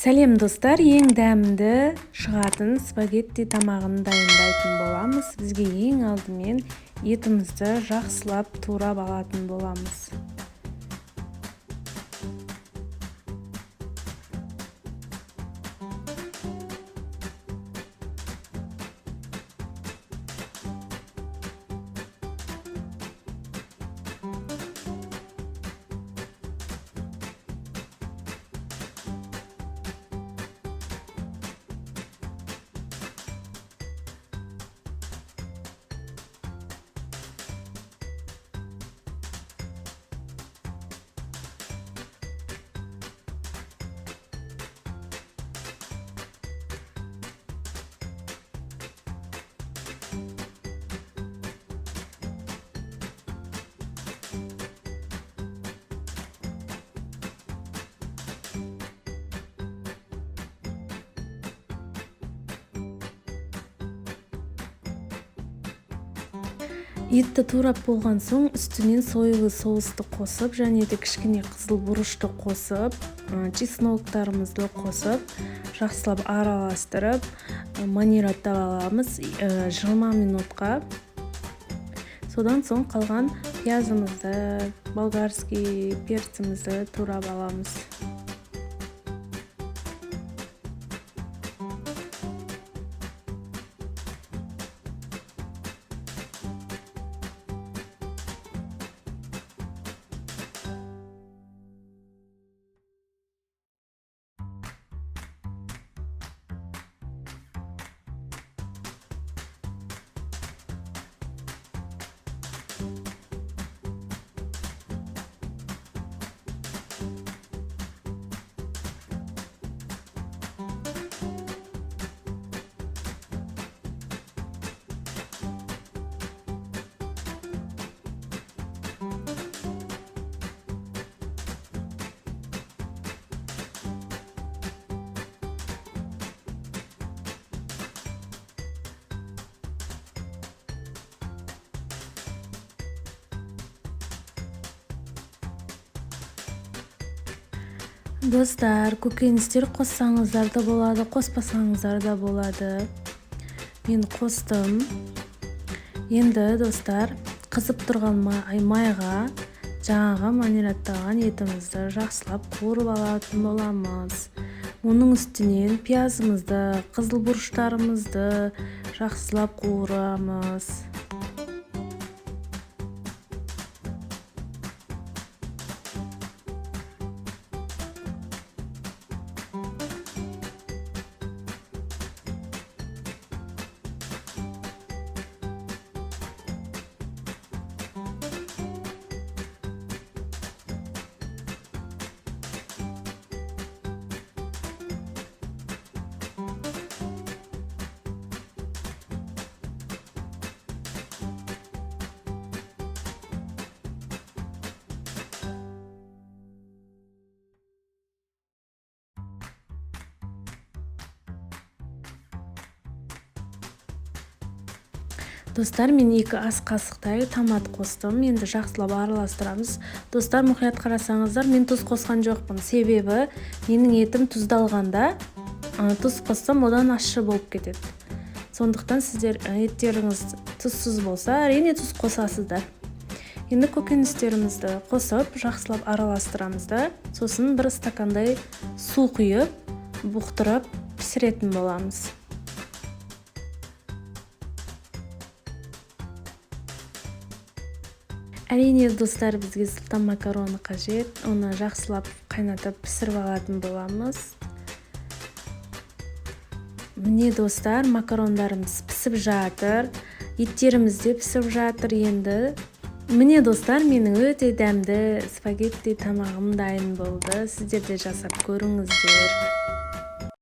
Сәлем достар, ең дәмді шығатын спагетти тамағын дайындайтын боламыз. Бізге ең алдымен етімізді жақсылап турап алатын боламыз. Етті турап болған соң үстінен сойлы соусты қосып, және де кішкене қызыл бұрышты қосып, чесноктарымызды қосып, жақсылап араластырып, маринадтап аламыз 20 минутқа. Содан соң қалған пиязымызды, болгарский перцімізді турап аламыз. Достар, көкөністер қоссаңыздар да болады, қоспасаңыздар да болады. Мен қостым. Енді достар, қызып тұрған майға жаңағы маринадтаған етімізді жақсылап қуырып алатын боламыз. Оның үстінен пиязымызды, қызыл бұрыштарымызды жақсылап қуырамыз. Достар, мен 2 ас қасықтай томат қостым. Енді жақсылап араластырамыз. Достар, мұқият қарасаңыздар, мен тұз қосқан жоқпын. Себебі менің етім тұздалғанда тұз қоссам, одан ащы болып кетеді. Сондықтан сіздер еттеріңіз тұзсыз болса, әрине тұз қосасыздар. Енді көкөністерімізді қосып, жақсылап араластырамыз да, сосын 1 стакандай су құйып, бұқтырып пісіретін боламыз. Әрине достар, бізге сұлтан макароны қажет. Оны жақсылап қайнатып пісіріп алатын боламыз. Міне достар, макарондарымыз пісіп жатыр. Еттеріміз де пісіп жатыр енді. Міне достар, менің өте дәмді спагетти тамағым дайын болды. Сіздер де жасап көріңіздер.